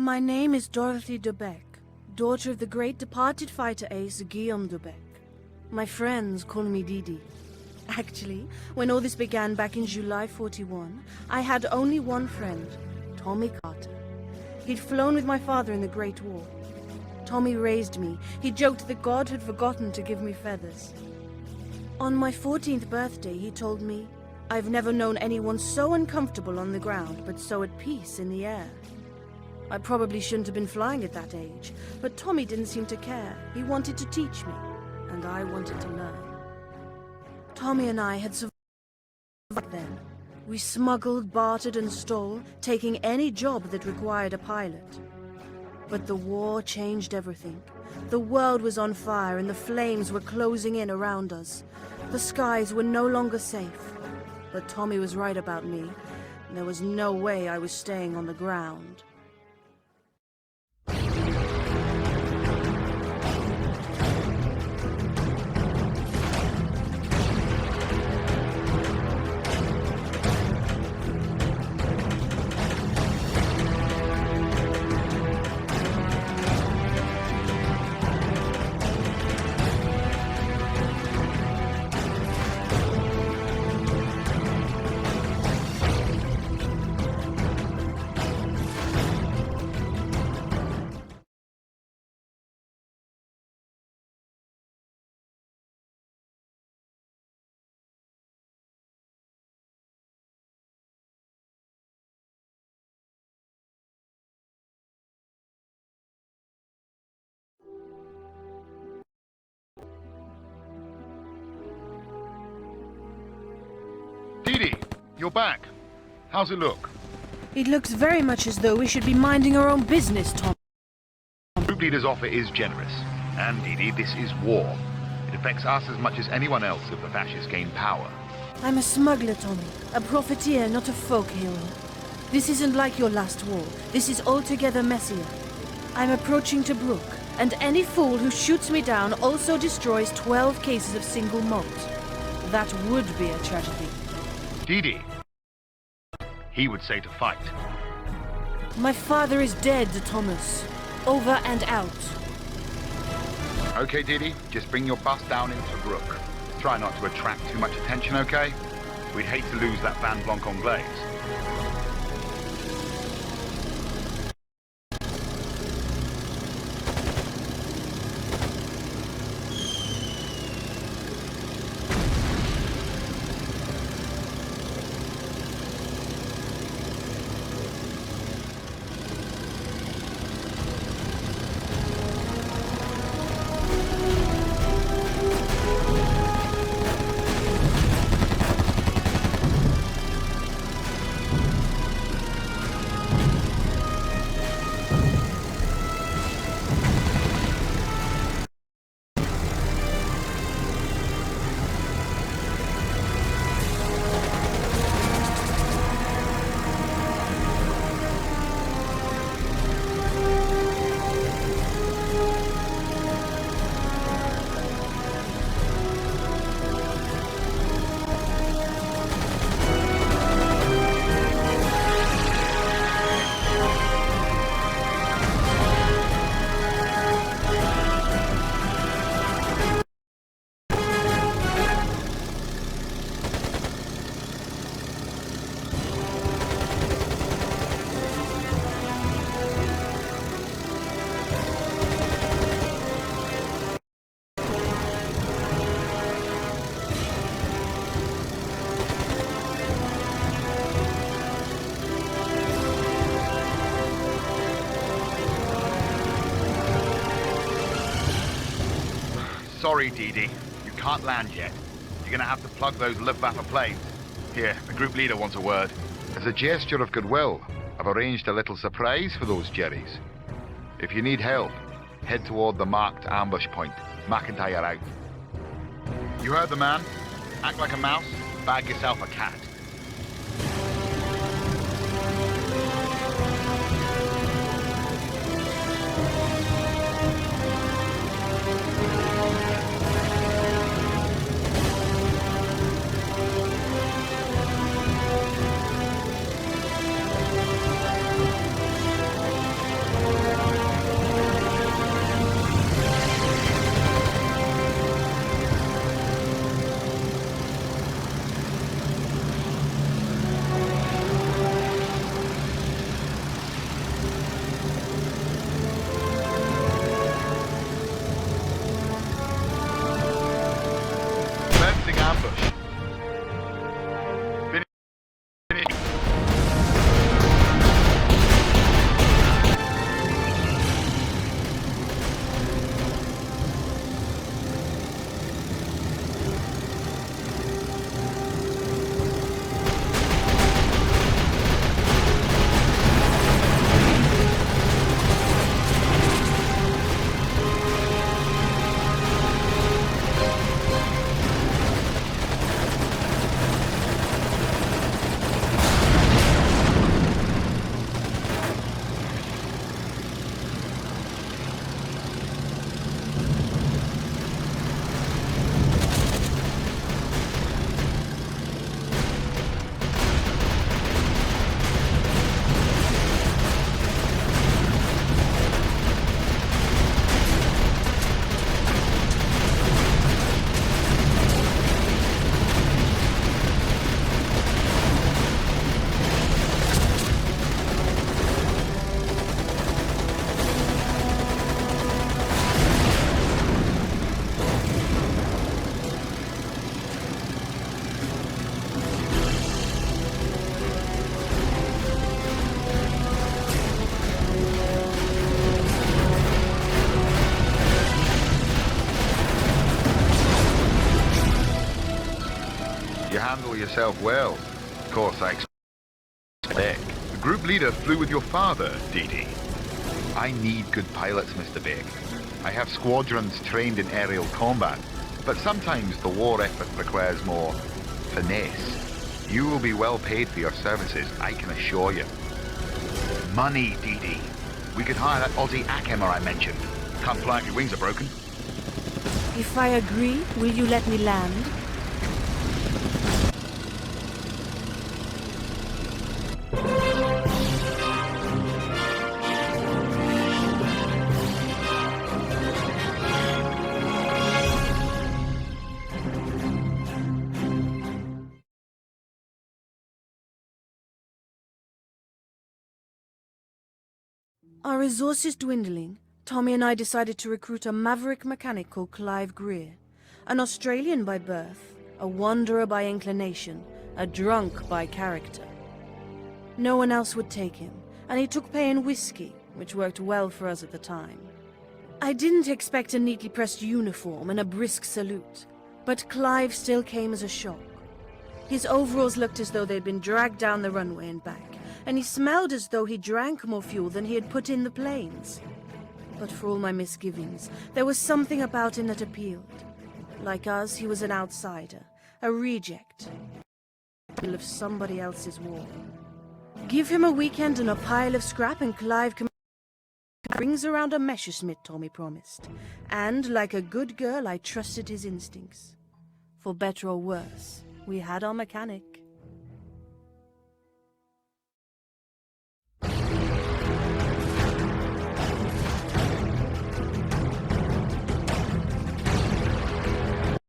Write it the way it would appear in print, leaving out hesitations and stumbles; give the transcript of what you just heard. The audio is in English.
My name is Dorothy de Beck, daughter of the great departed fighter ace Guillaume de Beck. My friends call me Didi. Actually, when all this began back in July 41, I had only one friend, Tommy Carter. He'd flown with my father in the Great War. Tommy raised me. He joked that God had forgotten to give me feathers. On my 14th birthday, he told me, "I've never known anyone so uncomfortable on the ground, but so at peace in the air." I probably shouldn't have been flying at that age, but Tommy didn't seem to care. He wanted to teach me, and I wanted to learn. Tommy and I had survived then. We smuggled, bartered, and stole, taking any job that required a pilot. But the war changed everything. The world was on fire, and the flames were closing in around us. The skies were no longer safe. But Tommy was right about me. There was no way I was staying on the ground. Didi, you're back. How's it look? It looks very much as though we should be minding our own business, Tom. Group leader's offer is generous. And Didi, this is war. It affects us as much as anyone else if the fascists gain power. I'm a smuggler, Tommy. A profiteer, not a folk hero. This isn't like your last war. This is altogether messier. I'm approaching Tobruk, and any fool who shoots me down also destroys 12 cases of single malt. That would be a tragedy. Didi. He would say to fight. My father is dead, Thomas. Over and out. Okay, Didi, just bring your bus down into Tobruk. Try not to attract too much attention, okay? We'd hate to lose that Van Blanc Anglaise. Sorry, Didi. You can't land yet. You're gonna have to plug those Luftwaffe planes. Here, the group leader wants a word. As a gesture of goodwill, I've arranged a little surprise for those Jerrys. If you need help, head toward the marked ambush point. McIntyre out. You heard the man. Act like a mouse, bag yourself a cat. ambush. You handle yourself well. Of course, I expect. The group leader flew with your father, Dee. I need good pilots, Mr. Beck. I have squadrons trained in aerial combat, but sometimes the war effort requires more finesse. You will be well paid for your services, I can assure you. Money, Dee. We could hire that Aussie Ackhammer I mentioned. Can't fly if your wings are broken. If I agree, will you let me land? Our resources dwindling, Tommy and I decided to recruit a maverick mechanic called Clive Greer, an Australian by birth, a wanderer by inclination, a drunk by character. No one else would take him, and he took pay in whiskey, which worked well for us at the time. I didn't expect a neatly pressed uniform and a brisk salute, but Clive still came as a shock. His overalls looked as though they'd been dragged down the runway and back, and he smelled as though he drank more fuel than he had put in the planes. But for all my misgivings, there was something about him that appealed. Like us, he was an outsider, a reject, of somebody else's war. Give him a weekend and a pile of scrap and Clive rings around a Messerschmitt, Tommy promised. And, like a good girl, I trusted his instincts. For better or worse, we had our mechanic.